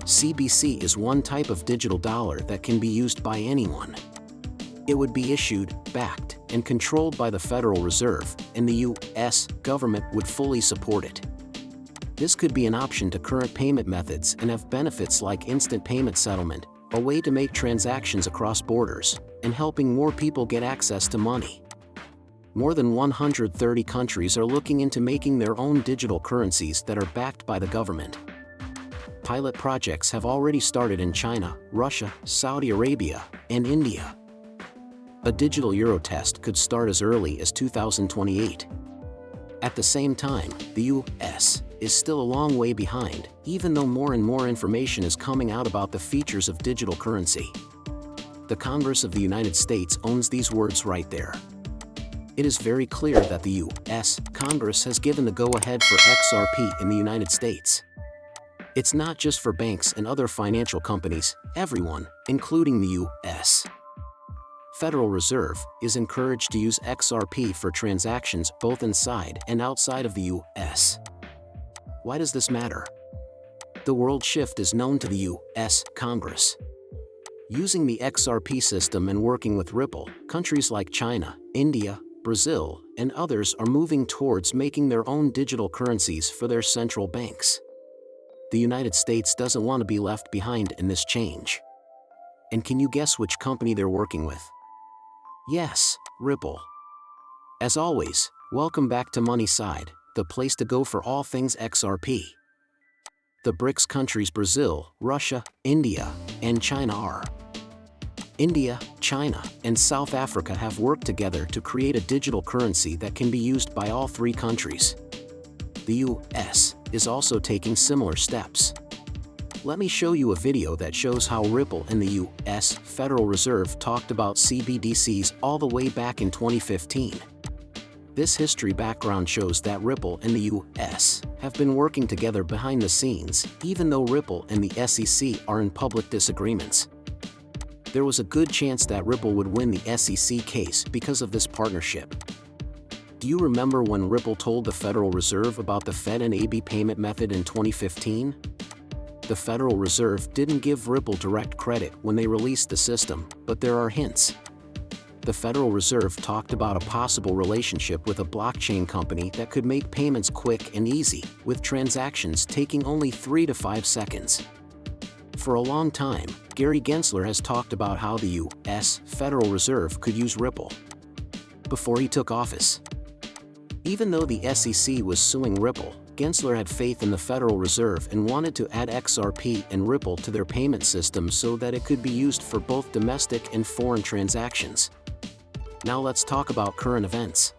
CBC is one type of digital dollar that can be used by anyone. It would be issued, backed, and controlled by the Federal Reserve, and the U.S. government would fully support it. This could be an option to current payment methods and have benefits like instant payment settlement, a way to make transactions across borders, and helping more people get access to money. More than 130 countries are looking into making their own digital currencies that are backed by the government. Pilot projects have already started in China, Russia, Saudi Arabia, and India. A digital euro test could start as early as 2028. At the same time, the U.S. is still a long way behind, even though more and more information is coming out about the features of digital currency. The Congress of the United States owns these words right there. It is very clear that the U.S. Congress has given the go-ahead for XRP in the United States. It's not just for banks and other financial companies, everyone, including the U.S. Federal Reserve, is encouraged to use XRP for transactions both inside and outside of the U.S. Why does this matter? The world shift is known to the U.S. Congress. Using the XRP system and working with Ripple, countries like China, India, Brazil, and others are moving towards making their own digital currencies for their central banks. The United States doesn't want to be left behind in this change. And can you guess which company they're working with? Yes, Ripple. As always, welcome back to Money Side, the place to go for all things XRP. The BRICS countries Brazil, Russia, India, and China are. India, China, and South Africa have worked together to create a digital currency that can be used by all three countries. The U.S. is also taking similar steps. Let me show you a video that shows how Ripple and the U.S. Federal Reserve talked about CBDCs all the way back in 2015. This history background shows that Ripple and the U.S. have been working together behind the scenes, even though Ripple and the SEC are in public disagreements. There was a good chance that Ripple would win the SEC case because of this partnership. Do you remember when Ripple told the Federal Reserve about the Fed and AB payment method in 2015? The Federal Reserve didn't give Ripple direct credit when they released the system, but there are hints. The Federal Reserve talked about a possible relationship with a blockchain company that could make payments quick and easy, with transactions taking only 3 to 5 seconds. For a long time, Gary Gensler has talked about how the U.S. Federal Reserve could use Ripple. Before he took office. Even though the SEC was suing Ripple, Gensler had faith in the Federal Reserve and wanted to add XRP and Ripple to their payment system so that it could be used for both domestic and foreign transactions. Now let's talk about current events.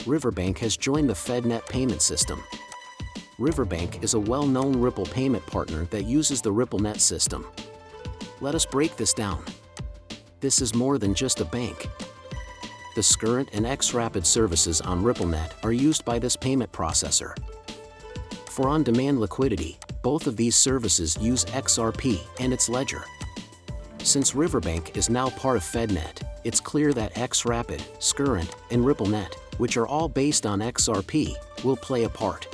Riverbank has joined the FedNet payment system. Riverbank is a well-known Ripple payment partner that uses the RippleNet system. Let us break this down. This is more than just a bank. The Scurrent and XRapid services on RippleNet are used by this payment processor. For on-demand liquidity, both of these services use XRP and its ledger. Since Riverbank is now part of FedNet, it's clear that XRapid, Scurrent, and RippleNet, which are all based on XRP, will play a part.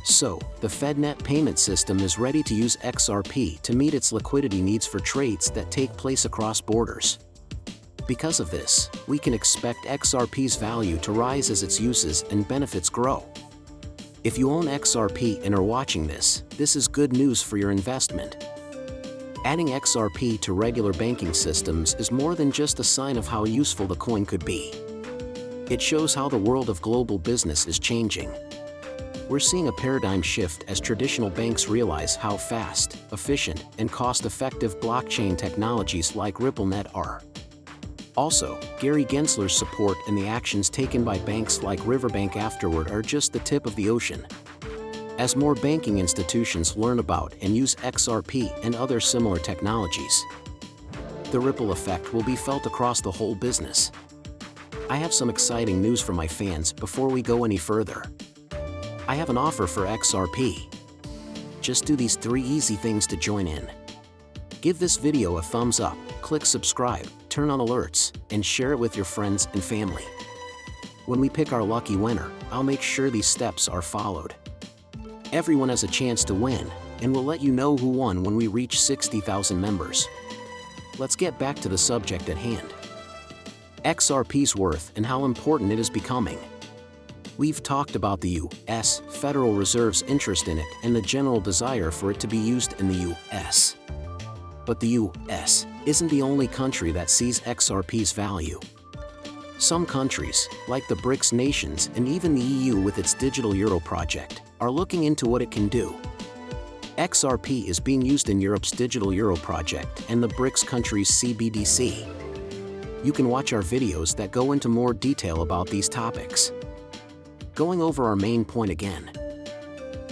So, the FedNet payment system is ready to use XRP to meet its liquidity needs for trades that take place across borders. Because of this, we can expect XRP's value to rise as its uses and benefits grow. If you own XRP and are watching this, this is good news for your investment. Adding XRP to regular banking systems is more than just a sign of how useful the coin could be. It shows how the world of global business is changing. We're seeing a paradigm shift as traditional banks realize how fast, efficient, and cost-effective blockchain technologies like RippleNet are. Also, Gary Gensler's support and the actions taken by banks like Riverbank afterward are just the tip of the ocean. As more banking institutions learn about and use XRP and other similar technologies, the ripple effect will be felt across the whole business. I have some exciting news for my fans before we go any further. I have an offer for XRP. Just do these 3 easy things to join in. Give this video a thumbs up, click subscribe, turn on alerts, and share it with your friends and family. When we pick our lucky winner, I'll make sure these steps are followed. Everyone has a chance to win, and we'll let you know who won when we reach 60,000 members. Let's get back to the subject at hand. XRP's worth and how important it is becoming. We've talked about the U.S. Federal Reserve's interest in it and the general desire for it to be used in the U.S. But the U.S. isn't the only country that sees XRP's value. Some countries, like the BRICS nations and even the EU with its digital euro project, are looking into what it can do. XRP is being used in Europe's digital euro project and the BRICS countries' CBDC. You can watch our videos that go into more detail about these topics. Going over our main point again.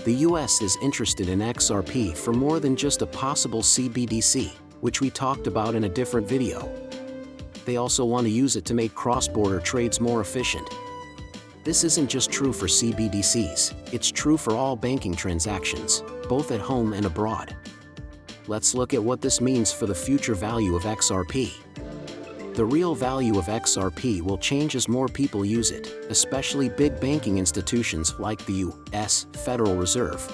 The US is interested in XRP for more than just a possible CBDC, which we talked about in a different video. They also want to use it to make cross-border trades more efficient. This isn't just true for CBDCs, it's true for all banking transactions, both at home and abroad. Let's look at what this means for the future value of XRP. The real value of XRP will change as more people use it, especially big banking institutions like the U.S. Federal Reserve.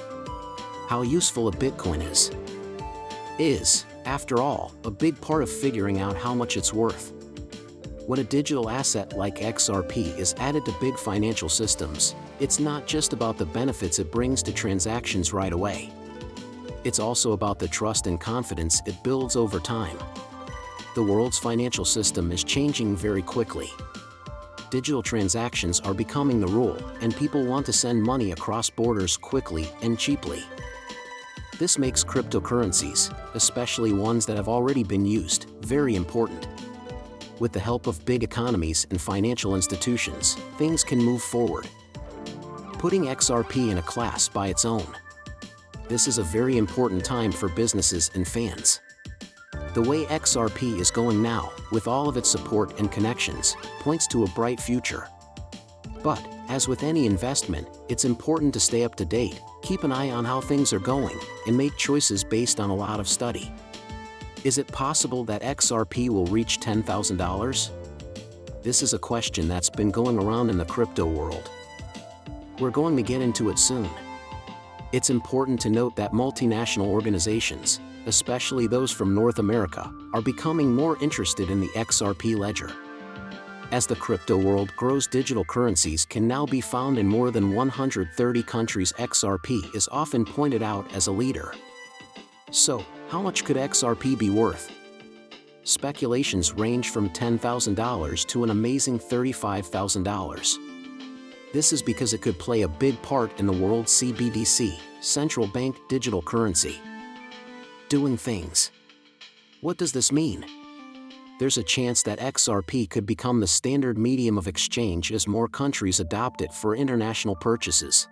How useful a Bitcoin is, after all, a big part of figuring out how much it's worth. When a digital asset like XRP is added to big financial systems, it's not just about the benefits it brings to transactions right away. It's also about the trust and confidence it builds over time. The world's financial system is changing very quickly. Digital transactions are becoming the rule, and people want to send money across borders quickly and cheaply. This makes cryptocurrencies, especially ones that have already been used, very important. With the help of big economies and financial institutions, things can move forward. Putting XRP in a class by its own. This is a very important time for businesses and fans. The way XRP is going now, with all of its support and connections, points to a bright future. But, as with any investment, it's important to stay up to date, keep an eye on how things are going, and make choices based on a lot of study. Is it possible that XRP will reach $10,000? This is a question that's been going around in the crypto world. We're going to get into it soon. It's important to note that multinational organizations, especially those from North America, are becoming more interested in the XRP ledger. As the crypto world grows, digital currencies can now be found in more than 130 countries. XRP is often pointed out as a leader. So, how much could XRP be worth? Speculations range from $10,000 to an amazing $35,000. This is because it could play a big part in the world's CBDC, central bank digital currency. Doing things. What does this mean? There's a chance that XRP could become the standard medium of exchange as more countries adopt it for international purchases.